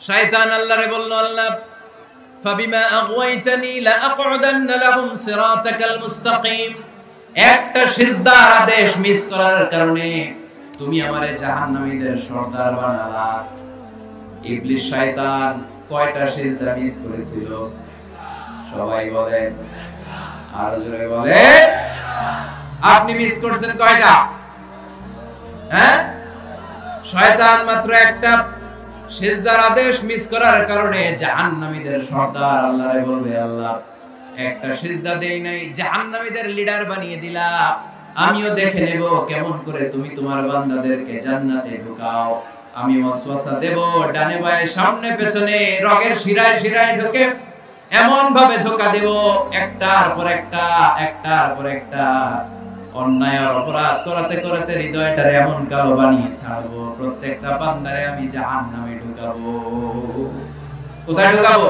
শয়তান আল্লাহরে বলল, আল্লাহ ফাবিমা আগওয়াইতানি লাআকউদান্না লাহুম সিরাতাকাল মুস্তাকিম। একটা সিজদার আদেশ মিস করার কারণে তুমি আমারে জাহান্নামীদের সর্দার বানালা। ইবলিস শয়তান কয়টা সিজদা মিস করেছিল? সবাই বলেন, আরো জোরে বলেন। আপনি মিস করছেন কয়টা? হ্যাঁ, শয়তান মাত্র একটা সিজদার আদেশ মিস করার কারণে জাহান্নামীদের সর্দার আল্লাহরে বলবে, আল্লাহ একটা সিজদা দেই নাই, জাহান্নামীদের লিডার বানিয়ে দিলা। আমিও দেখে নেব কেমন করে তুমি তোমার বান্দাদেরকে জান্নাতে ঢুকাও। আমি ওয়াসওয়াসা দেব, ডানে বায়ে সামনে পেছনে রগের শিরায় শিরায় ঢুকে এমন ভাবে ধোঁকা দেব, একটার পর একটা একটার পর একটা অন্যায় আর অপরাধ করাতে করাতে হৃদয়টারে এমন কালো বানিয়ে ছাড়বো, প্রত্যেকটা বান্দারে আমি জাহান্নামে ঢুকাবো। কোথায় ঢুকাবো?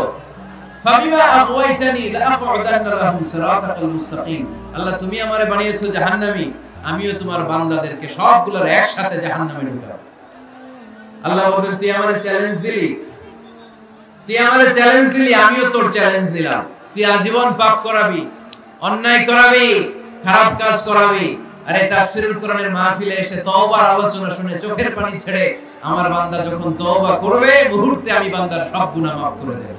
ফাবিমা আগওয়াইতানি লাআকউদান্না লাহুম সিরাতাকাল মুস্তাকিম। আল্লাহ তুমি আমারে বানিয়েছো জাহান্নামী, আমিও তোমার বান্দাদেরকে সবগুলোর একসাথে জাহান্নামে ঢুকাবো। আল্লাহ বলবেন, তুই আমারে চ্যালেঞ্জ দিলি, তুই আমারে চ্যালেঞ্জ দিলি, আমিও তোর চ্যালেঞ্জ দিলাম। তুই আজীবন পাপ করাবি, অন্যায় করাবি, খারাপ কাজ করাবি। আরে তাফসীরুল কোরআনের মাহফিলে এসে তওবার আলোচনা শুনে চোখের পানি ছেড়ে আমার বান্দা যখন তওবা করবে, মুহূর্তে আমি বান্দার সব গুনাহ মাফ করে দেব।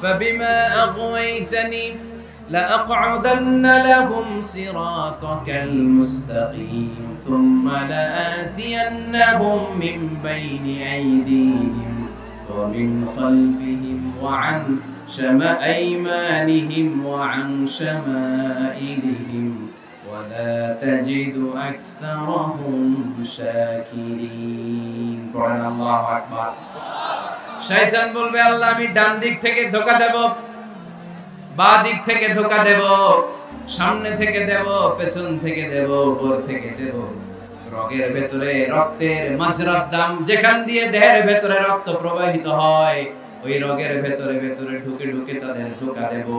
ফাবিমা আগওয়াইতানি লাআকউদান্না লাহুম সিরাতাকাল মুস্তাকিম সুম্মা লাআতিয়ান্নাহুম মিন বাইনি আইদিহিম ওয়া মিন খালফিহিম ওয়া আন أيمانهم وعن شمائلهم ولا تجد أكثرهم شاكرين. قرآن الله أكبر. শয়তান বলবে, আল্লাহ আমি ডান দিক থেকে ধোঁকা দেব, বাঁ দিক থেকে ধোঁকা দেব, সামনে থেকে দেব, পেছন থেকে দেব, উপর থেকে দেব। রগের ভেতরে রক্তের মাজরার দাম, যেখান দিয়ে দেহের ভেতরে রক্ত প্রবাহিত হয়, ওই রগের ভেতরে ভেতরে ঢুকে ঢুকে তাদের ধোঁকা দেব।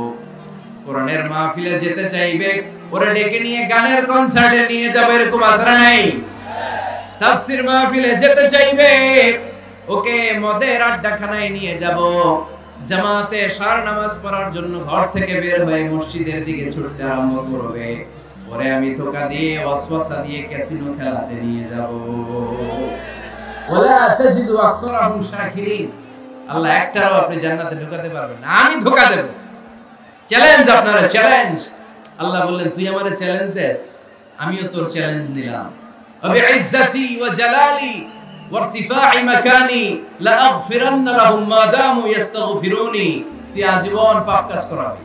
কোরআনের মাহফিলে যেতে চাইবে ওরে ডেকে নিয়ে গানের কনসার্টে নিয়ে যাব, এরকম আসরা নাই? তাফসীর মাহফিলে যেতে চাইবে ওকে মদের আড্ডাখানায় নিয়ে যাব। জামাতে সার নামাজ পড়ার জন্য ঘর থেকে বের হয়ে মসজিদের দিকে ছুটতে আরম্ভ করবে, ওরে আমি ধোঁকা দিয়ে ওয়াসওয়াসা দিয়ে ক্যাসিনো খেলাতে নিয়ে যাব। ওয়ালা তাজিদু আকসারাহুম শাকিরিন। আল্লাহ একটারও আপনি জান্নাতে ঢোকাতে পারবেন না, আমি ধোঁকা দেব। চ্যালেঞ্জ, আপনারা চ্যালেঞ্জ। আল্লাহ বললেন, তুই আমারে চ্যালেঞ্জ দেস, আমিও তোর চ্যালেঞ্জ নিলাম। বিইজ্জাতি ওয়া জালালি ওয়া ইরতিফা'i মাকানি লাআগফিরান্না লাহুম মা দামু ইস্তাগফিরুনি। তুই আজীবন পাপ কাজ করাবি,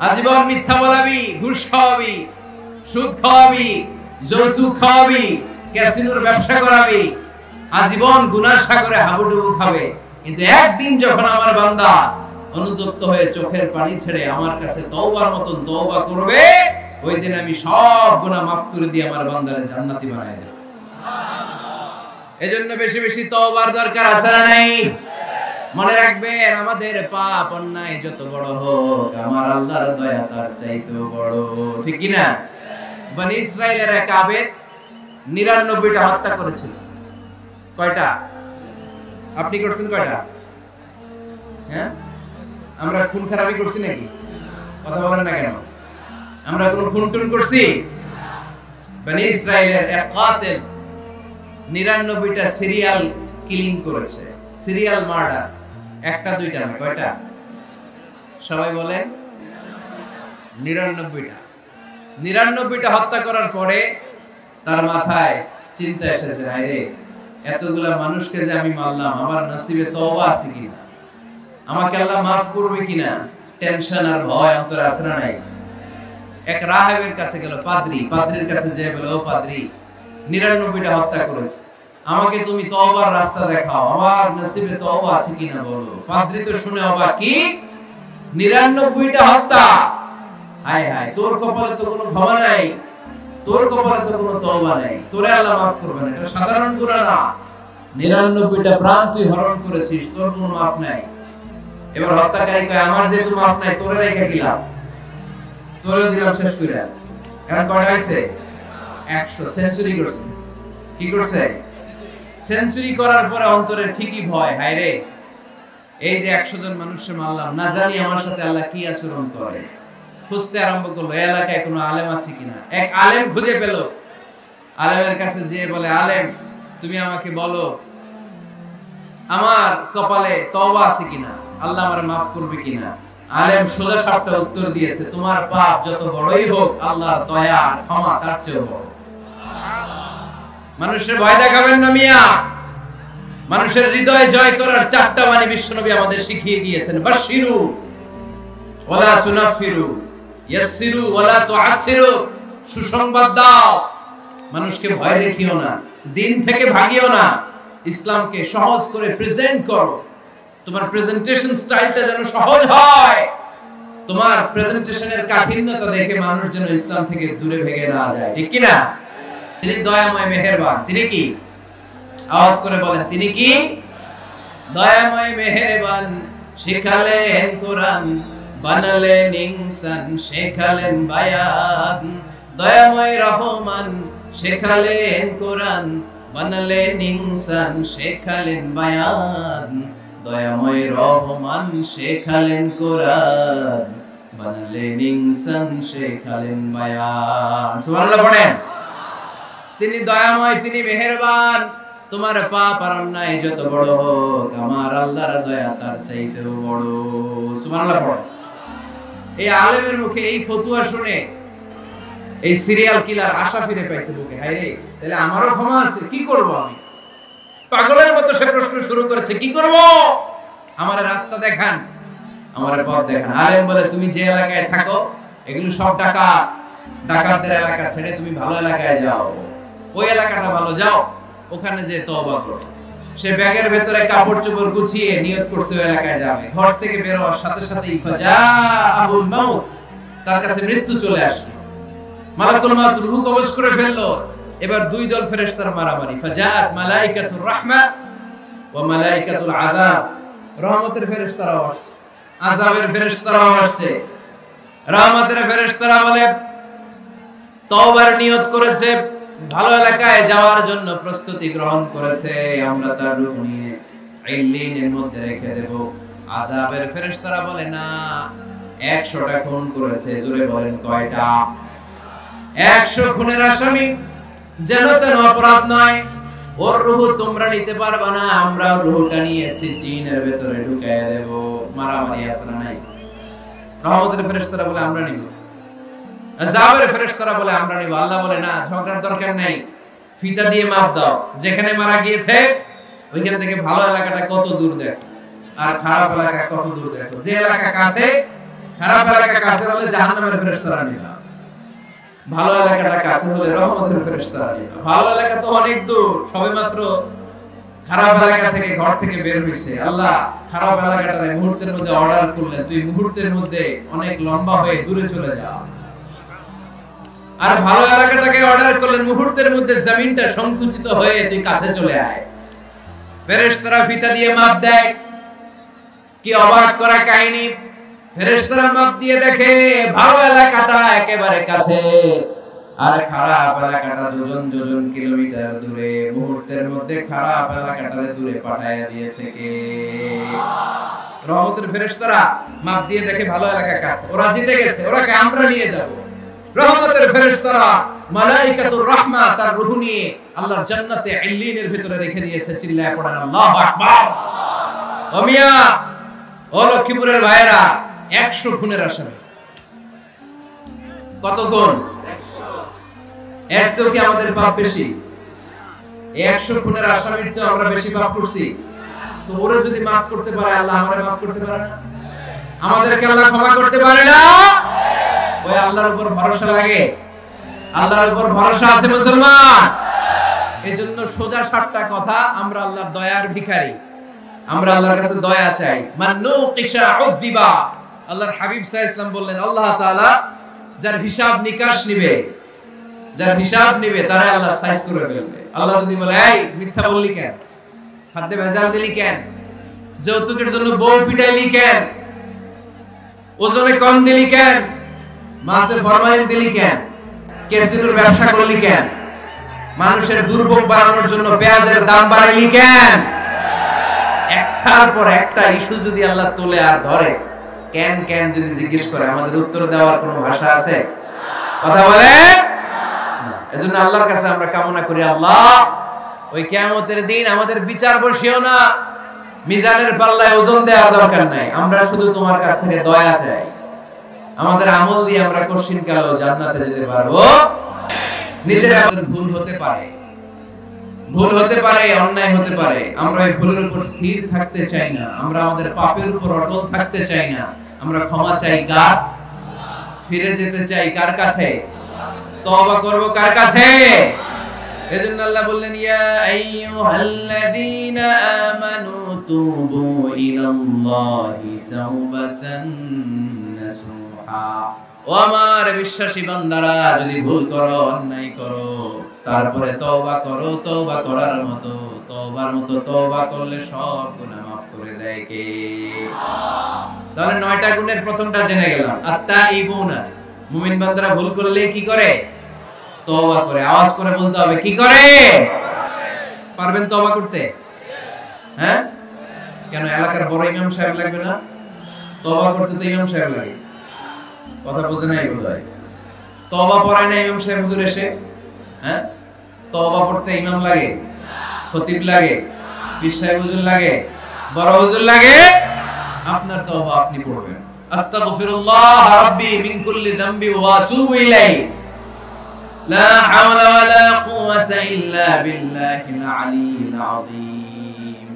আজীবন মিথ্যা বলাবি, ঘুষ খাওয়াবি, সুদ খাওয়াবি, যৌতুক খাওয়াবি, ক্যাসিনোর ব্যবসা করাবি, আজীবন গুনার সাগরে হাবুডুবু খাবে। কিন্তু একদিন যখন আমার বান্দা অনুতপ্ত হয়ে চোখের পানি ছেড়ে আমার কাছে তওবার মতন তওবা করবে, ওই দিন আমি সব গুনাহ মাফ করে দিয়ে আমার বান্দারে জান্নাতি বানায় দেব। এজন্য বেশি বেশি তওবার দরকার আছে না নাই? মনে রাখবেন, আমাদের পাপ অন্যায় যত বড় হোক, আমার আল্লাহর দয়া তার চাইতেও বড়, ঠিক কি না? বনি ইসরাইলের এক আবেদ 99টা হত্যা করেছিল। কয়টা? আপনি করছেন কয়টা? হ্যাঁ, আমরা খুন খারাপি করছি নাকি? কথা বলেন না কেন? আমরা কোনো খুন টুন করছি? বনি ইসরাইলের এক কাতিল 99টা সিরিয়াল কিলিং করেছে, সিরিয়াল মার্ডার। একটা দুইটা না, কয়টা? সবাই বলেন 99টা। 99টা হত্যা করার পরে তার মাথায় চিন্তা এসেছে, হায়রে এতগুলা মানুষকে যে আমি মারলাম, আমার নসিবে তওবা আছে কিনা, আমাকে আল্লাহ মাফ করবে কিনা, টেনশন আর ভয় অন্তরে আছে না নাই? এক রাহেবের কাছে গেল, পাদ্রীর কাছে যে বলে, ও পাদ্রী, 99টা হত্যা করেছে, আমাকে তুমি তওবার রাস্তা দেখাও, আমার নসিবে তওবা আছে কিনা বলো। পাদ্রী তো শুনে অবাক, কি 99টা হত্যা? হায় হায়, তোর কপালে তো কোনো ক্ষমা নাই, তোর কপালে তো কোনো তওবা নাই, তোরে আল্লাহ মাফ করবে না, এটা সাধারণ গুনাহ না। 99টা প্রাণ তুই হরণ করেছিস, তোর কোনো মাফ নাই। এবার হত্যাকারী কয়, আমার যেহেতু মাফ নাই, তোরে রেখে দিলাম, তোরে দিলাম শেষ কইরা। এখন কয়টা হইছে? 100। সেঞ্চুরি করছে। কি করছে? সেঞ্চুরি করার পরে অন্তরে ঠিকই ভয়, হায় রে এই যে 100 জন মানুষকে মারলাম, না জানি আমার সাথে আল্লাহ কি আচরণ করে। খুঁজতে আরম্ভ করলো এলাকায় কোনো আলেম আছে কিনা। এক আলেম খুঁজে পেল, আলেমের কাছে যেয়ে বলে, আলেম তুমি আমাকে বলো আমার কপালে তওবা আছে কিনা, আল্লাহ আমারে মাফ করবে কিনা। আলেম সোজা সাপটা উত্তর দিয়েছে, তোমার পাপ যত বড়ই হোক আল্লাহর দয়া আর ক্ষমা তার চেয়ে বড়। মানুষের ভয় দেখাবেন না মিয়া। মানুষের হৃদয় জয় করার 4টা বাণী বিশ্বনবী আমাদের শিখিয়ে গিয়েছেন। বাশিরু ওয়ালা তুনাফিরু, ইয়াসসিরু ওয়ালা তুআসসিরু, সুসংবাদ দাও, মানুষকে ভয় দেখিও না, দিন থেকে ভাগিও না, ইসলামকে সহজ করে প্রেজেন্ট করো। তোমার প্রেজেন্টেশন স্টাইলটা যেন সহজ হয়, তোমার প্রেজেন্টেশনের কাঠিন্যতা দেখে মানুষ যেন ইসলাম থেকে দূরে ভেগে না যায়, ঠিক কি না? তিনি দয়াময় মেহেরবান। তিনি কি? আওয়াজ করে বলেন, তিনি কি? দয়াময় মেহেরবান। শিখালেন কোরআন, বানালেন ইনসান, শেখালেন বায়ান। দয়াময় রহমান, শেখালেন কোরআন, বানালেন ইনসান, শেখালেন বায়ান। দয়াময় রহমান, শেখালেন কোরআন, বানালেন ইনসান, শেখালেন বায়ান। সুবহানাল্লাহ পড়েন। তিনি দয়াময়, তিনি মেহেরবান। তোমার পাপ আর অন্যায় যত বড় হোক, আমার আল্লাহর দয়া তার চাইতেও বড়। সুবহানাল্লাহ পড়েন। এই আলেমের মুখে এই ফতুয়া শুনে এই সিরিয়াল কিলার আশা ফিরে পাইছে বুকে। হায় রে, তাহলে আমারও ক্ষমা আছে, কি করব আমি? পাগলের মতো সে প্রশ্ন শুরু করেছে, কি করব? আমার রাস্তা দেখান, আমার পথ দেখান। আলেম বলে, তুমি যে এলাকায় থাকো এগুলো সব ডাকাতদের এলাকা, ছেড়ে তুমি ভালো এলাকায় যাও, ওই এলাকাটা ভালো, যাও ওখানে যে তওবা করো। সে ব্যাগের ভেতরে কাপড় চোপড় গুছিয়ে নিয়ত করছে ওই এলাকায় যাবে। ঘর থেকে বের হওয়ার সাথে সাথে ইফাজাহুল মাউত, তার কাছে মৃত্যু চলে আসলো। মালাকুল মাউত রূহ কবজ করে ফেললো। এবার দুই দল ফেরেশতার মারামারি। ফাজাআত মালাইকাতুর রাহমা ওয়া মালাইকাতুল আযাব। রহমতের ফেরেশতারাও আসছে, আযাবের ফেরেশতারাও আসছে। রহমতের ফেরেশতারা বলে, তওবার নিয়ত করেছে, ভালো এলাকায় যাওয়ার জন্য প্রস্তুতি গ্রহণ করেছে, আমরা তার রূহ নিয়ে ইল্লিনের মধ্যে রেখে দেব। আযাবের ফেরেশতারা বলে, না, 100টা খুন করেছে। জোরে বলেন কয়টা? 100 খুনের আসামি, যেন তেন অপরাধ নয়, ওর রূহ তোমরা নিতে পারবা না, আমরা রূহটা নিয়ে সিজিনের ভেতরে ঢুকায় দেব। মারামারি আছে না নাই? রহমতের ফেরেশতারা বলে, আমরা নিব। আযাবের ফেরেশতারা বলে, আমরা নিব। আল্লাহ বলে, না, ঝগড়ার দরকার নাই, ফিতা দিয়ে মাপ দাও। যেখানে মারা গিয়েছে ওইখান থেকে ভালো এলাকাটা কত দূর দেখো, আর খারাপ এলাকা কত দূর দেখো। যে এলাকা কাছে, খারাপ এলাকা কাছে হলে জাহান্নামের ফেরেশতারা নিবা, ভালো এলাকাটা কাছে হলে রহমতের ফেরেশতারা নিবা। ভালো এলাকা তো অনেক দূর, সবেমাত্র খারাপ এলাকা থেকে ঘর থেকে বের হইছে। আল্লাহ খারাপ এলাকাটারে মুহূর্তের মধ্যে অর্ডার করলেন, তুই মুহূর্তের মধ্যে অনেক লম্বা হয়ে দূরে চলে যা। আর ভালো এলাকাটাকে অর্ডার করলেন, মুহূর্তের মধ্যে জমিনটা সংকুচিত হয়ে তুই কাছে চলে আয়। ফেরেশতারা ফিতা দিয়ে মাপ দেয়। কি অবাক করা কাহিনী! ফেরেশতারা মাপ দিয়ে দেখে ভালো এলাকাটা একেবারে কাছে, আর খারাপ এলাকাটা যোজন যোজন কিলোমিটার দূরে। মুহূর্তের মধ্যে খারাপ এলাকাটারে দূরে পাঠায় দিয়েছে কে? রহমতের ফেরেশতারা মাপ দিয়ে দেখে ভালো এলাকা কাছে, ওরা জিতে গেছে, ওরাকে আমরা নিয়ে যাব। রহমতের ফেরেশতারা মালাইকাতুর রাহমা তার রূহ নিয়ে আল্লাহর জান্নাতে ইল্লিনের ভিতরে রেখে দিয়েছে। চিল্লায় পড়েন আল্লাহু আকবার। ও মিয়া, ও লক্ষ্মীপুরের ভাইরা, 100 খুনের আসামি। কত গুণ? 100 কি আমাদের পাপ বেশি? 100 খুনের আসামির চেয়ে আমরা বেশি পাপ করছি। তো ওরা যদি মাফ করতে পারে, আল্লাহ আমারে মাফ করতে পারে না? আমাদেরকে আল্লাহ ক্ষমা করতে পারে না? ওই আল্লাহর উপর ভরসা লাগে? আল্লাহর উপর ভরসা আছে মুসলমান? এজন্য সোজা 7টা কথা, আমরা আল্লাহর দয়ার ভিখারি, আমরা আল্লাহর কাছে দয়া চাই। মান্নু কিশা উযিবা। আল্লাহর হাবিব সাল্লাল্লাহু আলাইহি ওয়াসাল্লাম বললেন, আল্লাহ তাআলা যার হিসাব নিকাশ নিবে, যার হিসাব নিবে তারা আল্লাহ সাইজ করে ফেলবে। আল্লাহ যদি বলে, এই মিথ্যা বললি কেন, খাদ্যে ভেজাল দিলি কেন, যৌতুকের জন্য বউ পিটাইলি কেন, ওজনে কম দিলি কেন, মাছে ফরমালিন দিলি কেন, ক্যাসিনোর ব্যবসা করলি কেন, মানুষের দুর্ভোগ বাড়ানোর জন্য পেঁয়াজের দাম বাড়াইলি কেন? একটার পর একটা ইস্যু যদি আল্লাহ তুলে আর ধরে, কেন কেন যদি জিজ্ঞেস করে, আমাদের উত্তর দেওয়ার কোনো ভাষা আছে? কথা বলে। এজন্য আল্লাহর কাছে আমরা কামনা করি, আল্লাহ ওই কিয়ামতের দিন আমাদের বিচার বসিও না, মিজানের পাল্লায় ওজন দেওয়ার দরকার নাই, আমরা শুধু তোমার কাছ থেকে দয়া চাই। আমাদের আমল দিয়ে আমরা কঠিন কালেও জান্নাতে যেতে পারবো। নিজের আমাদের ভুল হতে পারে, অন্যায় হতে পারে, আমরা এই ভুলের উপর স্থির থাকতে চাই না, আমরা আমাদের পাপের উপর অটল থাকতে চাই না, আমরা ক্ষমা চাই কার? ফিরে যেতে চাই কার কাছে? তওবা করব কার কাছে? এজন্য আল্লাহ বললেন, ইয়া আইয়ুহাল্লাযীনা আমানু তুবু ইলাল্লাহি তাওবাতান নাসুহা। ও আমার বিশ্বাসী বান্দারা, যদি ভুল করো, অন্যায় করো, তারপরে তওবা করো, তওবা করার মতো, তওবার মতো তওবা করলে সব গুনাহ মাফ করে দেয় কে? তাহলে 9টা গুণের প্রথমটা জেনে গেলাম, আত-তাইবুনা। মুমিন বান্দারা ভুল করলে কি করে? তওবা করে। আওয়াজ করে বলতে হবে, কি করে? পারবেন তওবা করতে? হ্যাঁ, কেন এলাকার বড় ইমাম সাহেব লাগবে না? তওবা করতে তো ইমাম সাহেব লাগে। কথা বুঝে নাই বোধহয়। তওবা পড়ায় না ইমাম সাহেব হুজুর এসে? হ্যাঁ, তওবা পড়তে ইমাম লাগে, খতিব লাগে, পীর সাহেব হুজুর লাগে, বড় হুজুর লাগে। আপনার তওবা আপনি পড়বেন, আস্তাগফিরুল্লাহ রাব্বি মিন কুল্লি যামবি ওয়া আতুবু ইলাইহি, লা হাওলা ওয়ালা কুওয়াতা ইল্লা বিল্লাহিল আলিয়্যিল আযীম।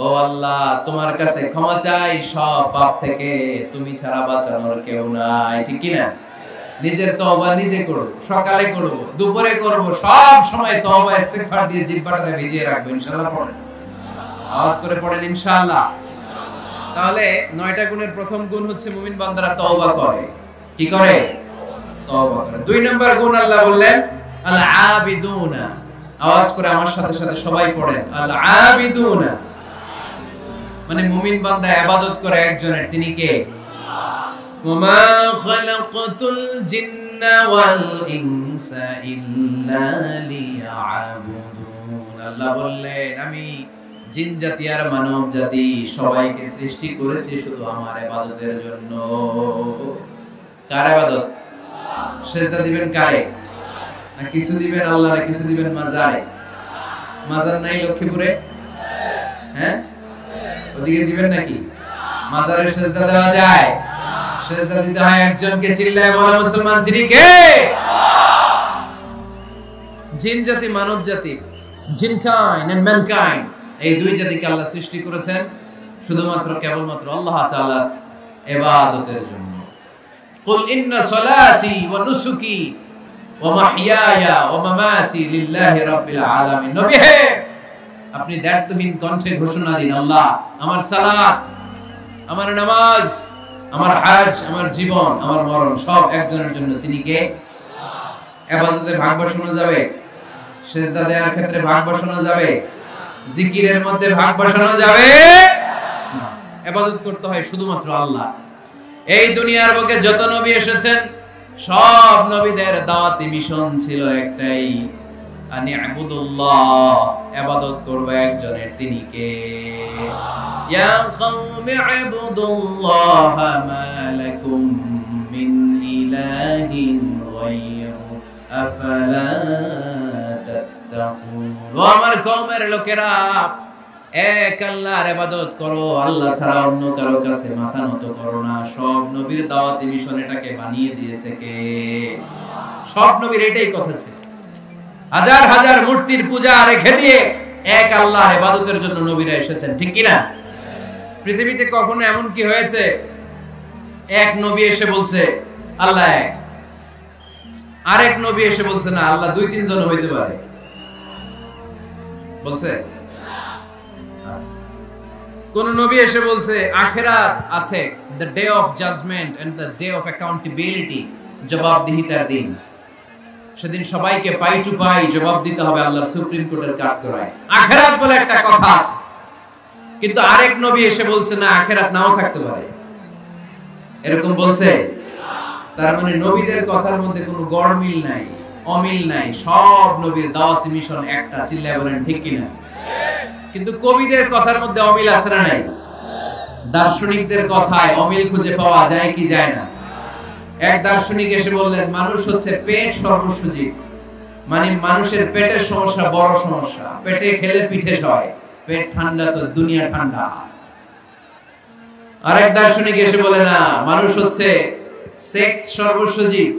ও আল্লাহ, তোমার কাছে ক্ষমা চাই সব পাপ থেকে, তুমি ছাড়া বাঁচানোর কেউ নাই। ঠিক কি না? নিজের তওবা নিজে করব, সকালে করব, দুপুরে করব, সব সময় তওবা ইস্তিগফার দিয়ে জিহ্বাটাকে ভিজিয়ে রাখবো। ইনশাআল্লাহ পড়েন, আওয়াজ করে পড়েন ইনশাআল্লাহ। তাহলে 9টা গুণের প্রথম গুণ হচ্ছে মুমিন বান্দারা তওবা করে। কি করে? তওবা করে। 2 নাম্বার গুণ আল্লাহ বললেন আল আবিদুনা। আওয়াজ করে আমার সাথে সাথে সবাই পড়েন, আল আবিদুনা। মানে মুমিন বান্দা ইবাদত করে একজনের, তিনি কে? ওমা খালাকাতুল জিন্না ওয়াল ইনসা ইল্লা লিয়াবুদুন। আল্লাহ বললেন, আমি জিন জাতি আর মানব জাতি সবাইকে সৃষ্টি করেছি শুধু আমার ইবাদতের জন্য। কার ইবাদত? সেজদা দিবেন কারে? না কিছু দিবেন আল্লাহরে, কিছু দিবেন মাজারে? মাজার নাই লক্ষ্মীপুরে? হ্যাঁ, ওদিকে দিবেন নাকি? মাজারে সেজদা দেওয়া যায়? সেজদা দিতে হয় একজনকে। চিল্লায় বলো মুসলমান, যিনি কে? জিন জাতি মানব জাতি, জিনকাইন্ড এন্ড ম্যানকাইন্ড, এই দুই জাতিকে আল্লাহ সৃষ্টি করেছেন শুধুমাত্র কেবলমাত্র আল্লাহ তাআলার ইবাদতের জন্য। কুল ইন্না সলাতি ওয়া নুসুকি ওয়া মাহইয়ায়া ওয়া মামাতি লিল্লাহি রাব্বিল আলামিন। নবী হে, আপনি দায়িত্বহীন কণ্ঠে ঘোষণা দিন, আল্লাহ, আমার সালাত, আমার নামাজ, আমার হজ, আমার জীবন, আমার মরণ সব একজনের জন্য। তিনি কে? ইবাদতে ভাগ বসানো যাবে? সিজদা দেওয়ার ক্ষেত্রে ভাগ বসানো যাবে? জিকিরের মধ্যে ভাগ বসানো যাবে না। ইবাদত করতে হয় শুধুমাত্র আল্লাহ। এই দুনিয়ার বুকে যত নবী এসেছেন, সব নবীদের দাওয়াতি মিশন ছিল একটাই, আনি আবুদুল্লাহ, ইবাদত করবে একজনের, তিনি কে? ইয়া কওমি আবুদুল্লাহ মা লাকুম মিন ইলাহিন গায়রু আফালা তাত্তাকুন। ও আমার কওমের লোকেরা, এক আল্লাহর ইবাদত করো, আল্লাহ ছাড়া অন্য কারো কাছে মাথা নত করো না। সব নবীর দাওয়াতি মিশন এটাকে বানিয়ে দিয়েছে কে? সব নবীর এটাই কথা ছিল। হাজার হাজার মূর্তির পূজা রেখে দিয়ে এক আল্লাহর ইবাদতের জন্য নবীরা এসেছেন। ঠিক কি না? পৃথিবীতে কখনো এমন কি হয়েছে এক নবী এসে বলছে আল্লাহ এক, আরেক নবী এসে বলছে না আল্লাহ 2-3 জন হইতে পারে? বলছে? কোন নবী এসে বলছে আখিরাত আছে, the day of judgment and the day of accountability, জবাবদিহিতার দিন, সেদিন সবাইকে পাই টু পাই জবাব দিতে হবে আল্লাহর সুপ্রিম কোর্টের কাঠগড়ায়। আখিরাত বলে একটা কথা আছে, কিন্তু আরেক নবী এসে বলছে না আখিরাত নাও থাকতে পারে। এরকম বলছে? তার মানে নবীদের কথার মধ্যে কোনো গড়মিল নাই। অমিল নাই, সব নবীর দাওয়াত মিশন একটা, চিল্লায় বলেন ঠিক কিনা? কিন্তু কবিদের কথার মধ্যে অমিল আছে না নাই? দার্শনিকদের কথায় অমিল খুঁজে পাওয়া যায় কি যায় না? এক দার্শনিক এসে বললেন মানুষ হচ্ছে পেট সর্বস্ব জীব, মানে মানুষের পেটের সমস্যা বড় সমস্যা, পেটে খেলে পিঠে সয়, পেট ঠান্ডা তো দুনিয়া ঠান্ডা। আরেক দার্শনিক এসে বলে না, মানুষ হচ্ছে সেক্স সর্বস্ব জীব,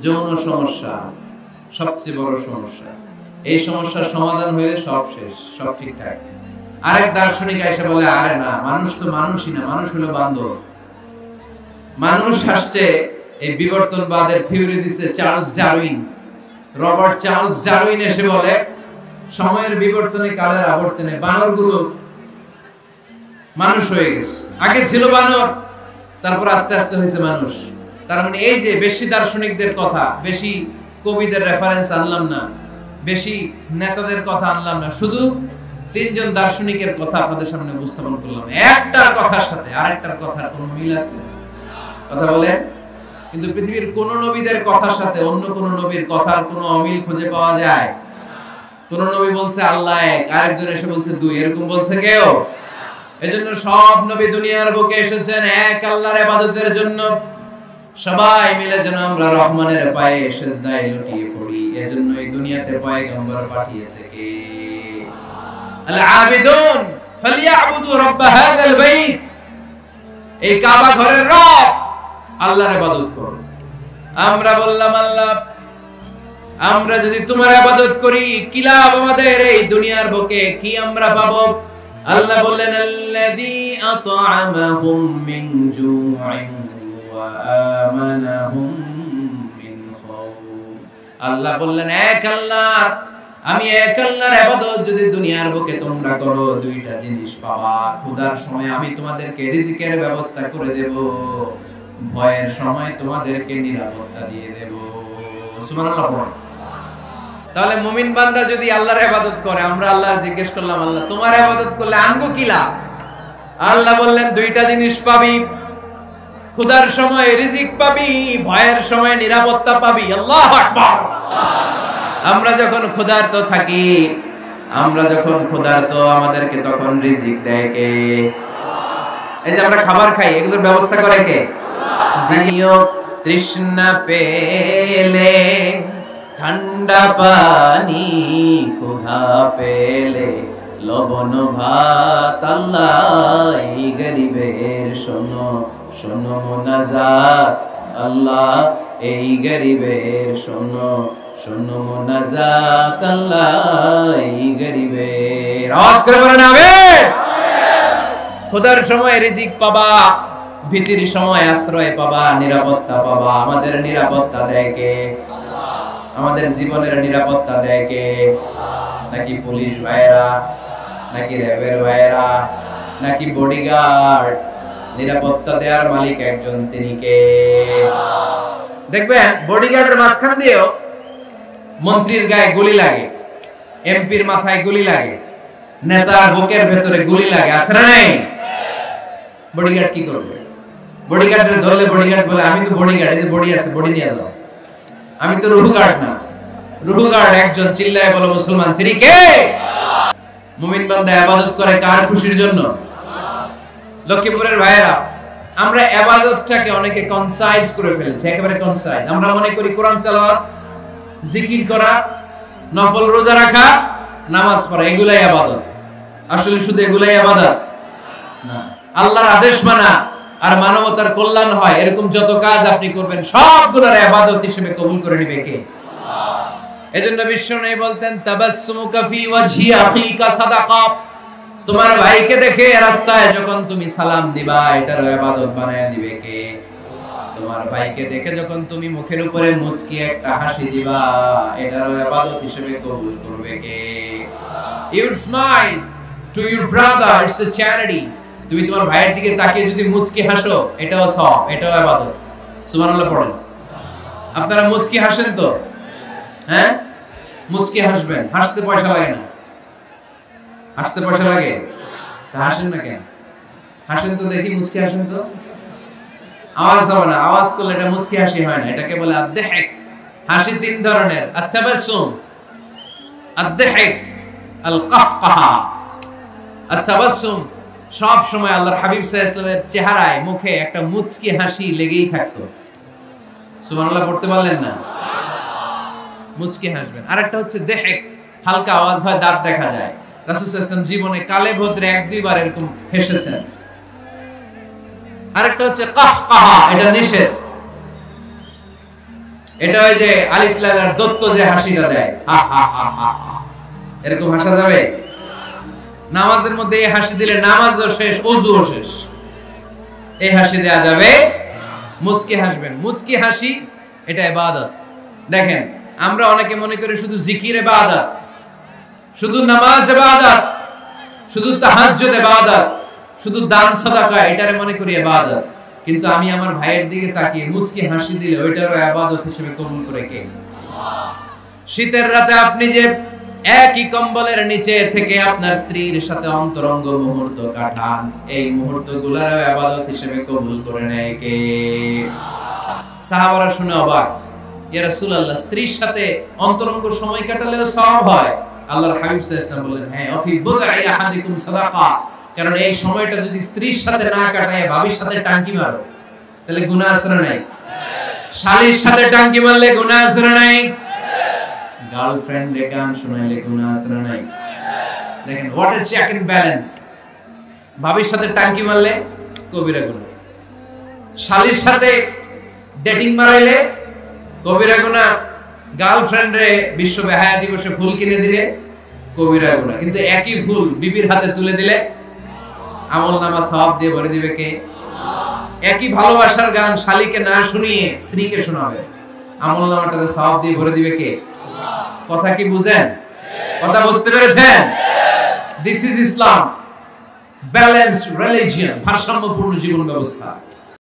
যৌন সমস্যা সবচেয়ে বড় সমস্যা, এই সমস্যার সমাধান হলে সব শেষ, সব ঠিকঠাক। আরেক দার্শনিক এসে বলে আরে না, মানুষ তো মানুষই না, মানুষ হলো বান্দর। মানুষ আসছে, এই বিবর্তনবাদের থিওরি দিচ্ছে Charles Darwin, Robert Charles Darwin এসে বলে সময়ের বিবর্তনে কালের আবর্তনে বানরগুলো মানুষ হয়ে গেছে, আগে ছিল বানর, তারপর আস্তে আস্তে হয়েছে মানুষ। তার মানে এই যে বেশি দার্শনিকদের কথা, বেশি কবিদের রেফারেন্স আনলাম না, বেশি নেতাদের কথা আনলাম না, শুধু তিনজন দার্শনিকের কথা আপনাদের সামনে উপস্থাপন করলাম। একটার কথার সাথে আরেকটার কথার কোনো মিল আছে? কথা বলেন। কিন্তু পৃথিবীর কোন নবীদের কথার সাথে অন্য কোন নবীর কথার কোনো অমিল খুঁজে পাওয়া যায়? কোন নবী বলছে আল্লাহ এক, আরেকজন এসে বলছে দুই, এরকম বলছে কেউ? এজন্য সব নবী দুনিয়ার বুকে এসেছেন এক আল্লাহর ইবাদতের জন্য। সবাই মিলে যেন আমরা রহমানের পায়ে সিজদায় লুটিয়ে পড়ি, এজন্য এই দুনিয়াতে পয়গম্বর পাঠিয়েছে কে? আল আবিদুন ফালিয়াবুদু রাব্ব হাযাল বাইত, এই কাবা ঘরের রব আল্লাহর ইবাদত করো। আমরা বললাম আল্লাহ, আমরা যদি তোমার ইবাদত করি কি লাভ আমাদের এই দুনিয়ার বুকে, কি আমরা পাবো? আল্লাহ বললেন আল্লাযী আত'আমাহুম মিন জু'ইন ওয়া আমানাহুম মিন খাউফ। আল্লাহ বললেন এক আল্লাহ, আমি এক আল্লাহর ইবাদত যদি দুনিয়ার বুকে তোমরা করো, দুইটা জিনিস পাবা। ক্ষুধার সময় আমি তোমাদেরকে রিজিকের ব্যবস্থা করে দেব, ভয়ের সময় তোমাদেরকে নিরাপত্তা দিয়ে দেব। সুবহানাল্লাহ পড়ুন। তাহলে মুমিন বান্দা যদি আল্লাহর ইবাদত করে, আমরা আল্লাহ জিজ্ঞেস করলাম আল্লাহ তোমার ইবাদত করলে আনগো কি লাভ? আল্লাহ বললেন দুইটা জিনিস পাবি, ক্ষুধার সময় রিজিক পাবি, ভয়ের সময় নিরাপত্তা পাবি। আল্লাহু আকবার। আমরা যখন ক্ষুধার্ত থাকি, আমাদেরকে তখন রিজিক দেয় কে? এই যে আমরা খাবার খাই, এগুলোর ব্যবস্থা করে কে? দিও তৃষ্ণা পেলে ঠান্ডা পানি, ক্ষুধা পেলে লবণ ভাত। আল্লাহ এই গরিবের শোনো শোনো মুনাজাত, আল্লাহ এই গরিবের শোনো শোনো মুনাজাত, আল্লাহ এই গরিবের। আওয়াজ করে বলেন আমিন। ক্ষুধার সময় রিজিক পাবা, ভীতির সময় আশ্রয় পাবা, নিরাপত্তা পাবা। আমাদের নিরাপত্তা দেয় কে? আমাদের জীবনের নিরাপত্তা দেয় কে? নাকি পুলিশ ভাইরা, নাকি র্যাবের ভাইরা, নাকি বডিগার্ড? নিরাপত্তা দেওয়ার মালিক একজন, তিনি কে? দেখবেন বডিগার্ডের মাঝখান দিয়েও মন্ত্রীর গায়ে গুলি লাগে, এমপির মাথায় গুলি লাগে, নেতার বুকের ভেতরে গুলি লাগে, আছে না নাই? বডিগার্ড কি করবে? বডিগার্ডের ধরলে বডিগার্ড বলে আমি তো বডিগার্ড, এই যে বডি আছে বডি নিয়ে যাও, আমি তো রুহু গার্ড না। রুহু গার্ড একজন, চিল্লায় বলো মুসলমান, তিনি কে? মুমিন বান্দা ইবাদত করে কার খুশির জন্য? লক্ষ্মীপুরের ভাইয়েরা, আমরা ইবাদতটাকে অনেকে কনসাইজ করে ফেলেছে, একেবারে কনসাইজ। আমরা মনে করি কোরআন তেলাওয়াত, জিকির করা, নফল রোজা রাখা, নামাজ পড়া এগুলাই ইবাদত। আসলে শুধু এগুলাই ইবাদত না। আল্লাহর আদেশ মানা আর মানবতার কল্যাণ হয় এরকম যত কাজ আপনি করবেন সবগুলোর ইবাদত হিসেবে কবুল করে নেবে কে? আল্লাহ। এজন্য বিশ্বনবী বলতেন তাবাসসুমুকা ফি ওয়াজহি আখিকা সাদাকা। তোমার ভাইকে দেখে রাস্তায় যখন তুমি সালাম দিবা, এটার ইবাদত বানায়া দিবে কে? তোমার ভাইকে দেখে যখন তুমি মুখের উপরে মুচকি একটা হাসি দিবা, এটার ইবাদত হিসেবে কবুল করবে কে? You smile to your brother, it's a charity. তুমি তোমার ভাইয়ের দিকে তাকিয়ে যদি মুচকি হাসো, এটাও সওয়াব, এটাও ইবাদত। সুবহানাল্লাহ পড়েন। আপনারা মুচকি হাসেন তো? হ্যাঁ, মুচকি হাসবেন। হাসতে পয়সা লাগে না। হাসতে পয়সা লাগে? তা হাসেন না কেন? হাসেন তো দেখি, মুচকি হাসেন তো। আওয়াজ হবে না, আওয়াজ করলে এটা মুচকি হাসি হয় না, এটাকে বলে আদ-দাহিক। হাসি তিন ধরনের, আত-তাবাসসুম, আদ-দাহিক, আল-কাহকাহা। আত-তাবাসসুম সব সময় আল্লাহর হাবিব সাল্লাল্লাহু আলাইহি ওয়াসাল্লামের চেহারায় মুখে একটা মুচকি হাসি লেগেই থাকতো। সুবহানাল্লাহ পড়তে পারলেন না? মুচকি হাসবেন। আরেকটা হচ্ছে দাহিক, হালকা আওয়াজ হয়, দাঁত দেখা যায়। রাসূল সাল্লাল্লাহু আলাইহি ওয়াসাল্লাম জীবনে কালে ভদ্রে এক দুইবার এরকম হেসেছেন। আরেকটা হচ্ছে কাহকাহা, এটা নিষেধ। এটা ওই যে আলিফ লামের দত্ত যে হাসিটা দেয়, হা হা হা হা, এরকম হাসা যাবে? নামাজের মধ্যে এই হাসি দিলে নামাজও শেষ, ওযুও শেষ। এই হাসি দেয়া যাবে? মুচকি হাসবেন। মুচকি হাসি এটা ইবাদত। দেখেন, আমরা অনেকে মনে করি শুধু জিকির ইবাদত, শুধু নামাজ ইবাদত, শুধু তাহাজ্জুদ ইবাদত, শুধু দান সাদাকা এটারে মনে করি ইবাদত। কিন্তু আমি আমার ভাইয়ের দিকে তাকিয়ে মুচকি হাসি দিলে ওইটারও ইবাদত হিসেবে কবুল করে কে? আল্লাহ। শীতের রাতে আপনি যে একই কম্বলের নিচে থেকে আপনার স্ত্রীর সাথে অন্তরঙ্গ মুহূর্ত কাটান, এই মুহূর্তগুলোরও ইবাদত হিসেবে কবুল করে নেয় কে? সাহাবারা শুনে অবাক, ইয়া রাসূলুল্লাহ, স্ত্রীর সাথে অন্তরঙ্গ সময় কাটালেও সওয়াব হয়? আল্লাহর হাবিব সাল্লাল্লাহু আলাইহি ওয়াসাল্লাম বললেন, হ্যাঁ, অফি বুদআই আহাদিকুম সাদাকা। কারণ এই সময়টা যদি স্ত্রীর সাথে না কাটায় ভাবির সাথে টাঙ্কি মারো, তাহলে গুনাহ আছে না নাই? শালীর সাথে টাঙ্কি মারলে গুনাহ আছে না নাই? গার্লফ্রেন্ড রে গান শোনাইলে গুনাহ আছে না নাই? দেখেন, what a check and balance. ভাবির সাথে টাঙ্কি মারলে কবিরা গুনাহ, শালীর সাথে ডেটিং মারাইলে কবিরা গুনাহ, গার্লফ্রেন্ড রে বিশ্ব বেহায়া দিবসে ফুল কিনে দিলে কবিরা গুনাহ। কিন্তু একই ফুল বিবির হাতে তুলে দিলে আমলনামা সওয়াব দিয়ে ভরে দিবে কে? আল্লাহ। একই ভালোবাসার গান শালীকে না শুনিয়ে স্ত্রীকে শোনাবে, আমলনামাটারে সওয়াব দিয়ে ভরে দিবে কে? আল্লাহ। কথা কি বুঝেন? কথা বুঝতে পেরেছেন? This is Islam, balanced religion, ভারসাম্যপূর্ণ জীবন ব্যবস্থা।